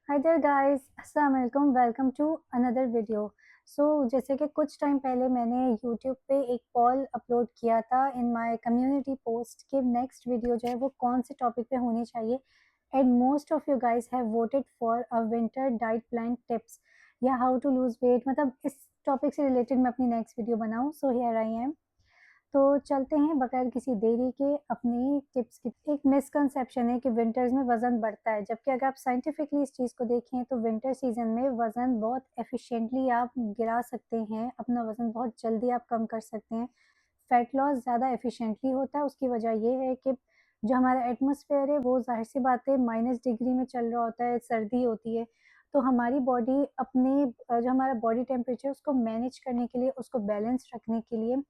Hi there guys, अस्सलाम वालेकुम, welcome to another video. जैसे कि कुछ टाइम पहले मैंने यूट्यूब पे एक पोल अपलोड किया था इन माय कम्युनिटी पोस्ट कि नेक्स्ट वीडियो जो है वो कौन से टॉपिक पे होनी चाहिए, and most of you guys have voted for a winter diet plan tips या हाउ टू लूज वेट। मतलब इस टॉपिक से रिलेटेड मैं अपनी नेक्स्ट वीडियो बनाऊँ, सो हियर आई एम। तो चलते हैं बगैर किसी देरी के अपनी टिप्स की। एक मिसकंसेप्शन है कि विंटर्स में वज़न बढ़ता है, जबकि अगर आप साइंटिफिकली इस चीज़ को देखें तो विंटर सीजन में वज़न बहुत एफिशिएंटली आप गिरा सकते हैं, अपना वज़न बहुत जल्दी आप कम कर सकते हैं। फैट लॉस ज़्यादा एफिशिएंटली होता है। उसकी वजह ये है कि जो हमारा एटमॉस्फेयर है वो ज़ाहिर सी बात है माइनस डिग्री में चल रहा होता है, सर्दी होती है। तो हमारी बॉडी अपने जो हमारा बॉडी टेम्परेचर उसको मैनेज करने के लिए, उसको बैलेंस रखने के लिए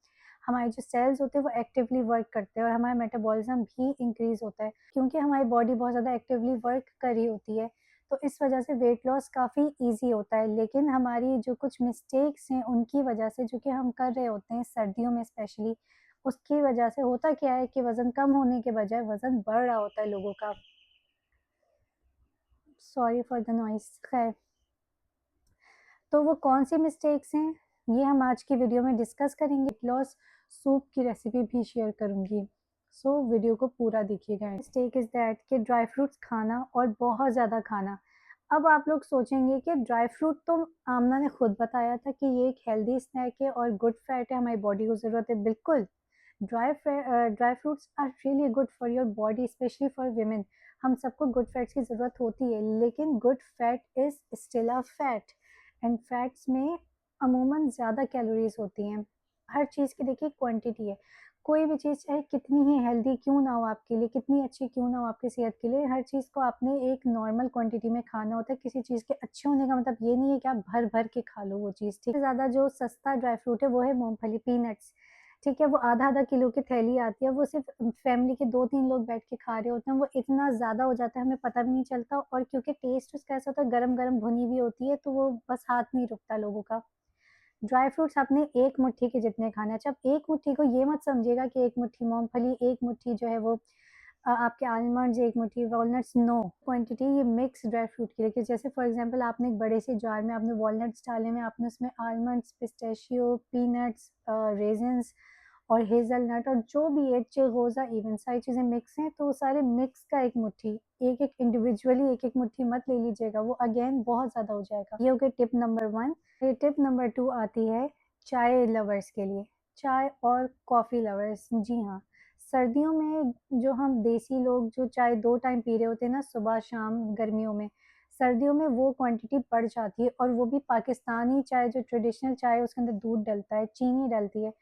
हमारे जो सेल्स होते हैं वो एक्टिवली वर्क करते हैं और हमारा मेटाबॉलिज्म भी इंक्रीज होता है, क्योंकि हमारी बॉडी बहुत ज़्यादा एक्टिवली वर्क कर रही होती है। तो इस वजह से वेट लॉस काफ़ी ईजी होता है। लेकिन हमारी जो कुछ मिस्टेक्स हैं उनकी वजह से, जो कि हम कर रहे होते हैं सर्दियों में स्पेशली, उसकी वजह से होता क्या है कि वज़न कम होने के बजाय वज़न बढ़ रहा होता है लोगों का। Sorry for the noise. खैर, तो वो कौन सी मिस्टेक्स हैं ये हम आज की वीडियो में डिस्कस करेंगे। वेट लॉस सूप की रेसिपी भी शेयर करूंगी, सो वीडियो को पूरा देखिएगा। मिस्टेक इज़ दैट कि ड्राई फ्रूट्स खाना और बहुत ज़्यादा खाना। अब आप लोग सोचेंगे कि ड्राई फ्रूट तो आमना ने खुद बताया था कि ये एक हेल्दी स्नैक है और गुड फैट है, हमारी बॉडी को ज़रूरत है। बिल्कुल, dry fruits are really good for your body, specially for women. हम सबको गुड फैट्स की ज़रूरत होती है, लेकिन good fat is still a fat, and fats में अमूमन ज़्यादा कैलोरीज होती हैं। हर चीज़ की देखिए क्वांटिटी है। कोई भी चीज़ चाहे कितनी ही हेल्दी क्यों ना हो आपके लिए, कितनी अच्छी क्यों ना हो आपकी सेहत के लिए, हर चीज़ को आपने एक नॉर्मल क्वांटिटी में खाना होता है। किसी चीज़ के अच्छे होने का मतलब ये नहीं है कि आप भर भर के खा लो वो चीज़। ठीक है, ज़्यादा जो सस्ता ड्राई फ्रूट है वो है मूंगफली, पीनट्स। ठीक है, वो आधा आधा किलो की थैली आती है, वो सिर्फ फैमिली के 2-3 लोग बैठ के खा रहे होते हैं। वो इतना ज़्यादा हो जाता है हमें पता भी नहीं चलता, और क्योंकि टेस्ट उसका ऐसा होता है, गरम गरम भुनी हुई होती है, तो वो बस हाथ नहीं रुकता लोगों का। ड्राई फ्रूट्स आपने एक मुट्ठी के जितने खाने हैं। अच्छा, अब एक मुट्ठी को ये मत समझिएगा कि एक मुट्ठी मूंगफली, एक मुट्ठी जो है वो आपके आलमंड्स, एक मुट्ठी वॉलनट्स। नो, क्वांटिटी ये मिक्स ड्राई फ्रूट की रखिए। जैसे फॉर एग्जांपल आपने एक बड़े से जार में आपने वॉलनट्स डाले हुए, आपने उसमें आलमंड्स, पिस्ताशियो, पीनट्स, रेजिन्स और हेज़लनट और जो भी है चिलगोज़ा, इवन सारी चीज़ें मिक्स हैं, तो वो सारे मिक्स का एक मुट्ठी, एक-एक इंडिविजुअली एक-एक मुट्ठी मत ले लीजिएगा, वो अगेन बहुत ज़्यादा हो जाएगा। ये हो गई टिप नंबर 1। फिर टिप नंबर 2 आती है चाय लवर्स के लिए, चाय और कॉफ़ी लवर्स। जी हाँ, सर्दियों में जो हम देसी लोग जो चाय 2 टाइम पी रहे होते हैं ना, सुबह शाम गर्मियों में, सर्दियों में वो क्वांटिटी बढ़ जाती है, और वो भी पाकिस्तानी चाय जो ट्रेडिशनल चाय है उसके अंदर दूध डलता है, चीनी डलती है।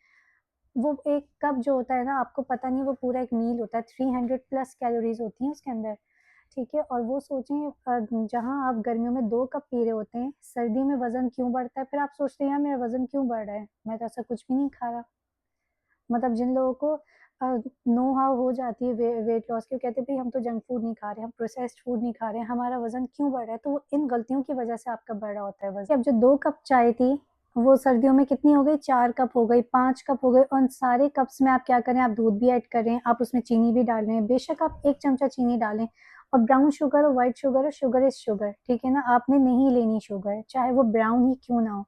वो एक कप जो होता है ना, आपको पता नहीं, वो पूरा एक मील होता है, 300 प्लस कैलोरीज होती हैं उसके अंदर। ठीक है, और वो सोचें जहाँ आप गर्मियों में 2 कप पी रहे होते हैं, सर्दी में वज़न क्यों बढ़ता है? फिर आप सोचते हैं यार मेरा वज़न क्यों बढ़ रहा है? मैं तो ऐसा कुछ भी नहीं खा रहा। मतलब जिन लोगों को नो हाउ हो जाती है वेट लॉस की, वो कहते हैं भई हम तो जंक फूड नहीं खा रहे, हम प्रोसेस्ड फूड नहीं खा रहे हैं, हमारा वज़न क्यों बढ़ रहा है? तो वो इन गलतियों की वज़ह से आपका बढ़ रहा होता है वज़न। अब जो 2 कप चाय थी, वो सर्दियों में कितनी हो गई? 4 कप हो गई, 5 कप हो गए, और उन सारे कप्स में आप क्या करें, आप दूध भी ऐड कर रहे हैं, आप उसमें चीनी भी डाल रहे हैं। बेशक आप 1 चमचा चीनी डालें, और ब्राउन शुगर और white sugar, sugar is sugar, ठीक है ना? आपने नहीं लेनी शुगर, चाहे वो ब्राउन ही क्यों ना हो।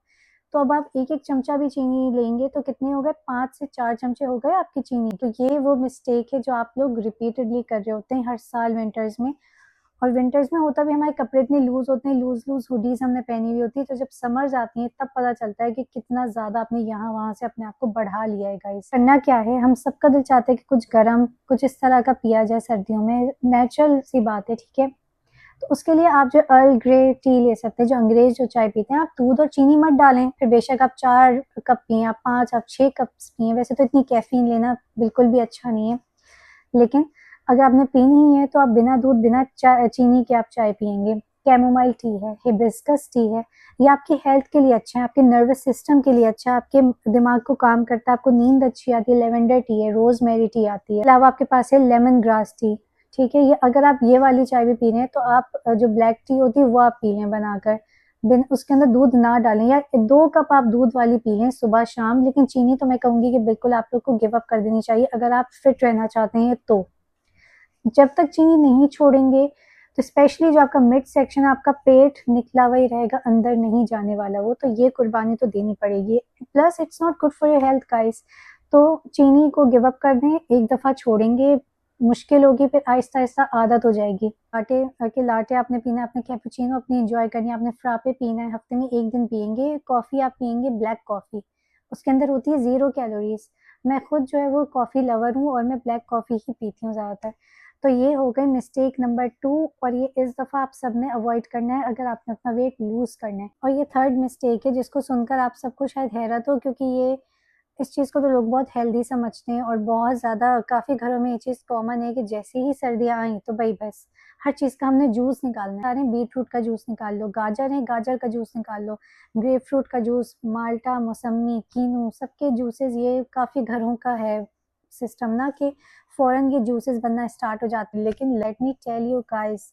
तो अब आप एक-एक चमचा भी चीनी लेंगे तो कितने हो गए? 5 से 4 चमचे हो गए आपकी चीनी। तो ये वो मिस्टेक है जो आप लोग रिपीटेडली कर रहे होते हैं हर साल विंटर्स में। और विंटर्स में होता भी, हमारे कपड़े इतने लूज़ होते हैं, लूज़ हुडीज़ हमने पहनी हुई होती है, तो जब समर्स आती हैं तब पता चलता है कि कितना ज़्यादा आपने यहाँ-वहाँ से अपने आप को बढ़ा लिया है गाइस। करना क्या है, हम सबका दिल चाहता है कि कुछ गरम, कुछ इस तरह का पिया जाए सर्दियों में, नेचुरल सी बात है, ठीक है? तो उसके लिए आप जो अर्ल ग्रे टी ले सकते हैं, जो अंग्रेज जो चाय पीते हैं, आप दूध और चीनी मत डालें। फिर बेशक आप 4 कप पिएँ, आप 5, आप 6 कप्स पिएँ, वैसे तो इतनी कैफ़ीन लेना बिल्कुल भी अच्छा नहीं है। लेकिन अगर आपने पीनी ही है तो आप बिना दूध, बिना चीनी के आप चाय पिएँगे। कैमोमाइल टी है, हिबिस्कस टी है, ये आपकी हेल्थ के लिए अच्छा है, आपके नर्वस सिस्टम के लिए अच्छा है, आपके दिमाग को काम करता है, आपको नींद अच्छी आती है। लेवेंडर टी है, रोज़मेरी टी आती है। अलावा आपके पास है लेमन ग्रास टी, ठीक है? ये अगर आप ये वाली चाय भी पी रहे हैं तो आप जो ब्लैक टी होती है वो आप पी लें बनाकर, बिन उसके अंदर दूध ना डालें, या 2 कप आप दूध वाली पी लें सुबह-शाम। लेकिन चीनी तो मैं कहूँगी कि बिल्कुल आप लोग को गिव अप कर देनी चाहिए अगर आप फिट रहना चाहते हैं तो। जब तक चीनी नहीं छोड़ेंगे तो स्पेशली जो आपका मिड सेक्शन है, आपका पेट निकला हुआ ही रहेगा, अंदर नहीं जाने वाला वो, तो ये कुर्बानी तो देनी पड़ेगी। Plus it's not good for your health guys. तो चीनी को गिव अप कर दें, एक दफ़ा छोड़ेंगे, मुश्किल होगी, फिर आहिस्ता आहिस्ता आदत हो जाएगी। लाटे आपने पीना है, अपने कैपुचिनो अपनी एंजॉय करनी है, आपने फ्रापे पीना है, हफ्ते में एक दिन पियेंगे। कॉफ़ी आप पियेंगे ब्लैक कॉफ़ी, उसके अंदर होती है 0 कैलोरीज। मैं खुद जो है वो कॉफ़ी लवर हूँ और मैं ब्लैक कॉफ़ी ही पीती हूँ ज़्यादातर। तो ये हो गई मिस्टेक नंबर 2, और ये इस दफ़ा आप सब ने अवॉइड करना है अगर आपने अपना वेट लूज़ करना है। और ये थर्ड मिस्टेक है जिसको सुनकर आप सबको शायद हैरत हो, क्योंकि ये इस चीज़ को तो लोग बहुत हेल्दी समझते हैं और बहुत ज़्यादा काफ़ी घरों में ये चीज़ कॉमन है कि जैसे ही सर्दियाँ आई तो भाई बस हर चीज़ का हमने जूस निकालना है। बीटरूट का जूस निकाल लो, गाजर है गाजर का जूस निकाल लो, ग्रेप फ्रूट का जूस, माल्टा, मौसम्मी, कीनू, सबके जूसेस, ये काफ़ी घरों का है सिस्टम ना कि फ़ौरन ये जूसेस बनना स्टार्ट हो जाते हैं। लेकिन let me tell you guys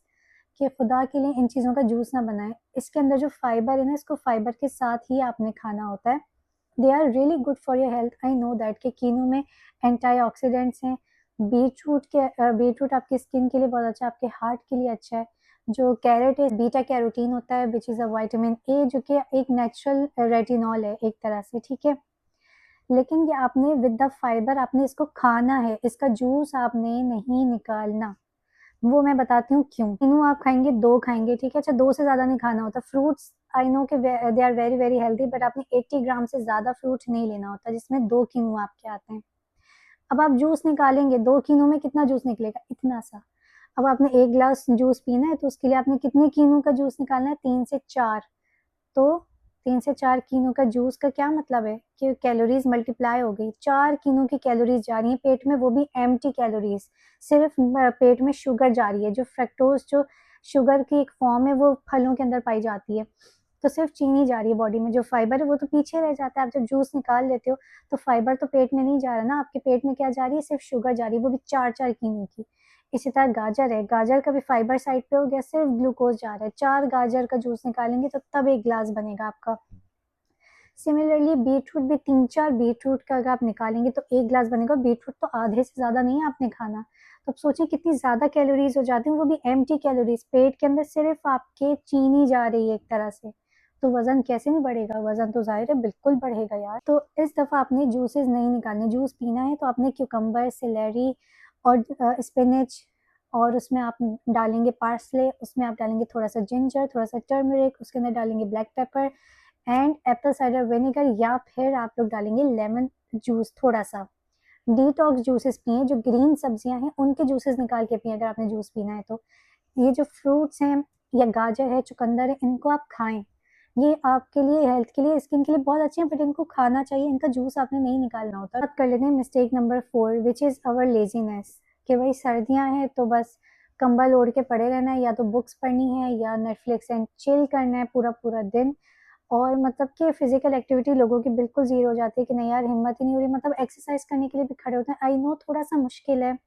कि खुदा के लिए इन चीज़ों का जूस ना बनाएं। इसके अंदर जो फाइबर है ना, इसको फाइबर के साथ ही आपने खाना होता है। They are really good for your health. I know that कि कीनू में एंटीऑक्सीडेंट्स हैं। बीटरूट आपकी स्किन के लिए बहुत अच्छा है, आपके हार्ट के लिए अच्छा है। जो कैरेट है, बीटा कैरोटीन होता है which is a vitamin A, जो कि एक नेचुरल रेटिनॉल है एक तरह से, ठीक है। लेकिन ये आपने विद द फाइबर आपने इसको खाना है, इसका जूस आपने नहीं निकालना। वो मैं बताती हूँ क्यों। तीनों आप खाएंगे, 2 खाएंगे, ठीक है। अच्छा, 2 से ज़्यादा नहीं खाना होता। फ्रूट्स आई नो कि they are very very healthy, but आपने 80 ग्राम से ज़्यादा फ्रूट नहीं लेना होता, जिसमें 2 कीनू आपके आते हैं। अब आप जूस निकालेंगे, 2 कीनू में कितना जूस निकलेगा? इतना सा। अब आपने 1 ग्लास जूस पीना है तो उसके लिए आपने कितने कीनू का जूस निकालना है? 3 से 4। तो 3 से 4 कीनू का जूस का क्या मतलब है कि कैलोरीज मल्टीप्लाई हो गई। 4 कीनू की कैलोरीज जा रही है पेट में, वो भी एम्प्टी कैलोरीज। सिर्फ पेट में शुगर जा रही है, जो फ्रक्टोज, जो शुगर की एक फॉर्म है, वो फलों के अंदर पाई जाती है। तो सिर्फ चीनी जा रही है बॉडी में, जो फाइबर है वो तो पीछे रह जाता है। आप जब जूस निकाल लेते हो तो फाइबर तो पेट में नहीं जा रहा ना, आपके पेट में क्या जा रही है? सिर्फ शुगर जा रही है, वो भी 4 कीनू की। इसी तरह गाजर है, गाजर का भी फाइबर साइड पे हो गया, सिर्फ ग्लूकोज जा रहा है। 4 गाजर का जूस निकालेंगे तो तब 1 ग्लास बनेगा आपका। सिमिलरली बीटरूट भी 3-4 बीटरूट का अगर आप निकालेंगे तो 1 ग्लास बनेगा। बीटरूट तो आधे से ज़्यादा नहीं है आपने खाना। तो अब सोचिए कितनी ज़्यादा कैलोरीज हो जाती हैं, वो भी एम्प्टी कैलोरीज। पेट के अंदर सिर्फ आपके चीनी जा रही है एक तरह से। तो वज़न कैसे नहीं बढ़ेगा? वज़न तो ज़ाहिर है बिल्कुल बढ़ेगा यार। तो इस दफ़ा आपने जूसेस नहीं निकालने। जूस पीना है तो आपने क्यूकम्बर, सेलेरी और स्पिनच, और उसमें आप डालेंगे पार्सले, उसमें आप डालेंगे थोड़ा सा जिंजर, थोड़ा सा टर्मरिक, उसके अंदर डालेंगे black pepper and Apple cider vinegar, या फिर आप लोग डालेंगे लेमन जूस थोड़ा सा। डिटॉक्स जूसेस पिए, जो ग्रीन सब्जियां हैं उनके जूसेस निकाल के पिए अगर आपने जूस पीना है तो। ये जो फ्रूट्स हैं या गाजर है, चुकंदर है, इनको आप खाएं। ये आपके लिए, हेल्थ के लिए, स्किन के लिए बहुत अच्छे हैं, बट इनको खाना चाहिए, इनका जूस आपने नहीं निकालना होता। बात कर लेते हैं mistake number 4 which is our laziness. कि भाई सर्दियां हैं तो बस कंबल ओढ़ के पड़े रहना है, या तो बुक्स पढ़नी है या नेटफ्लिक्स एंड चिल करना है पूरा पूरा दिन। और मतलब कि फिजिकल एक्टिविटी लोगों की बिल्कुल ज़ीरो हो जाती है कि नहीं यार हिम्मत ही नहीं हो रही। मतलब एक्सरसाइज करने के लिए भी खड़े होते हैं। आई नो थोड़ा सा मुश्किल है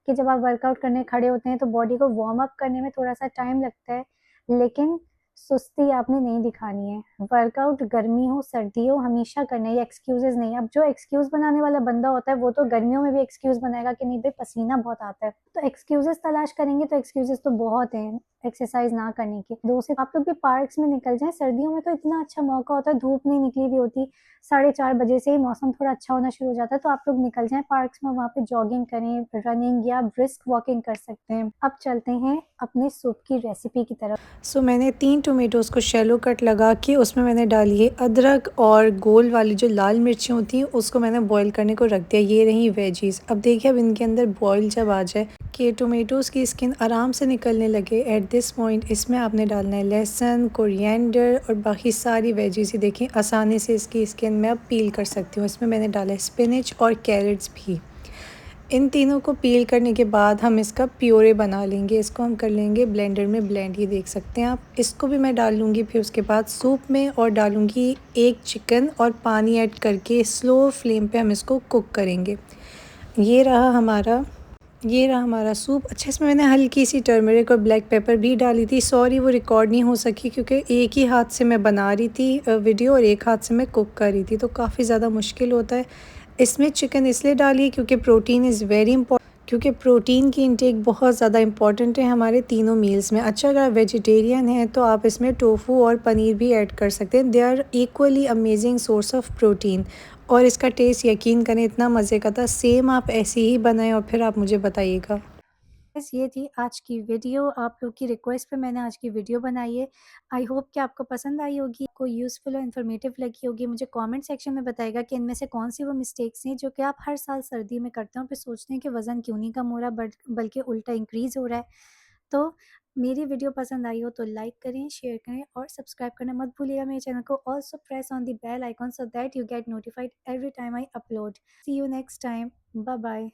कि जब आप वर्कआउट करने खड़े होते हैं तो बॉडी को वार्म अप करने में थोड़ा सा टाइम लगता है, लेकिन सुस्ती आपने नहीं दिखानी है। वर्कआउट गर्मी हो सर्दी हो हमेशा करना है, ये एक्सक्यूजेज नहीं है। अब जो एक्सक्यूज बनाने वाला बंदा होता है वो तो गर्मियों में भी एक्सक्यूज बनाएगा कि नहीं भाई पसीना बहुत आता है। तो एक्सक्यूजेस तलाश करेंगे तो एक्सक्यूजेस तो बहुत हैं एक्सरसाइज ना करने के। 2 से आप लोग भी पार्क्स में निकल जाएं, सर्दियों में तो इतना अच्छा मौका होता है, धूप नहीं निकली हुई होती, 4:30 बजे से ही मौसम थोड़ा अच्छा होना शुरू हो जाता है। तो आप लोग निकल जाएं पार्क्स में, वहाँ पे जॉगिंग करें, रनिंग या ब्रिस्क वॉकिंग कर सकते हैं। अब चलते हैं अपने सूप की रेसिपी की तरफ। सो मैंने 3 टोमेटोज़ को शैलो कट लगा के उसमें मैंने डाली है अदरक और गोल वाली जो लाल मिर्ची होती हैं उसको मैंने बॉईल करने को रख दिया। ये रही वेजीज़। अब देखिए अब इनके अंदर बॉईल जब आ जाए कि टोमेटोज़ की स्किन आराम से निकलने लगे, एट दिस पॉइंट इसमें आपने डालना है लहसुन, कोरिएंडर और बाकी सारी वेजीज़। ही देखें आसानी से इसकी स्किन मैं अब पील कर सकती हूँ। इसमें मैंने डाला है स्पिनच और कैरेट्स भी। इन तीनों को पील करने के बाद हम इसका प्योरे बना लेंगे। इसको हम कर लेंगे ब्लेंडर में ब्लेंड। ये देख सकते हैं आप। इसको भी मैं डाल लूँगी फिर उसके बाद सूप में, और डालूँगी एक चिकन और पानी ऐड करके स्लो फ्लेम पे हम इसको कुक करेंगे। ये रहा हमारा सूप। अच्छा, इसमें मैंने हल्की सी टर्मरिक और ब्लैक पेपर भी डाली थी। सॉरी वो रिकॉर्ड नहीं हो सकी क्योंकि एक ही हाथ से मैं बना रही थी वीडियो और एक हाथ से मैं कुक कर रही थी, तो काफ़ी ज़्यादा मुश्किल होता है। इसमें चिकन इसलिए डाली क्योंकि प्रोटीन इज़ वेरी इंपॉर्टेंट। क्योंकि प्रोटीन की इंटेक बहुत ज़्यादा इंपॉर्टेंट है हमारे तीनों मील्स में। अच्छा, अगर आप वेजिटेरियन हैं तो आप इसमें टोफू और पनीर भी ऐड कर सकते हैं। They are equally amazing source of protein, और इसका टेस्ट यकीन करें इतना मज़े का था। सेम आप ऐसे ही बनाएं और फिर आप मुझे बताइएगा। बस ये थी आज की वीडियो, आप लोग की रिक्वेस्ट पे मैंने आज की वीडियो बनाई है। आई होप कि आपको पसंद आई होगी, आपको यूज़फुल और इन्फॉर्मेटिव लगी होगी। मुझे कमेंट सेक्शन में बताइएगा कि इनमें से कौन सी वो मिस्टेक्स हैं जो कि आप हर साल सर्दी में करते हो, फिर सोचते हैं कि वज़न क्यों नहीं कम हो रहा बट बल्कि उल्टा इंक्रीज़ हो रहा है। तो मेरी वीडियो पसंद आई हो तो लाइक करें, शेयर करें और सब्सक्राइब करना मत भूलिएगा मेरे चैनल को। Also press on the bell icon so that you get notified every time I upload. See you next time. Bye bye.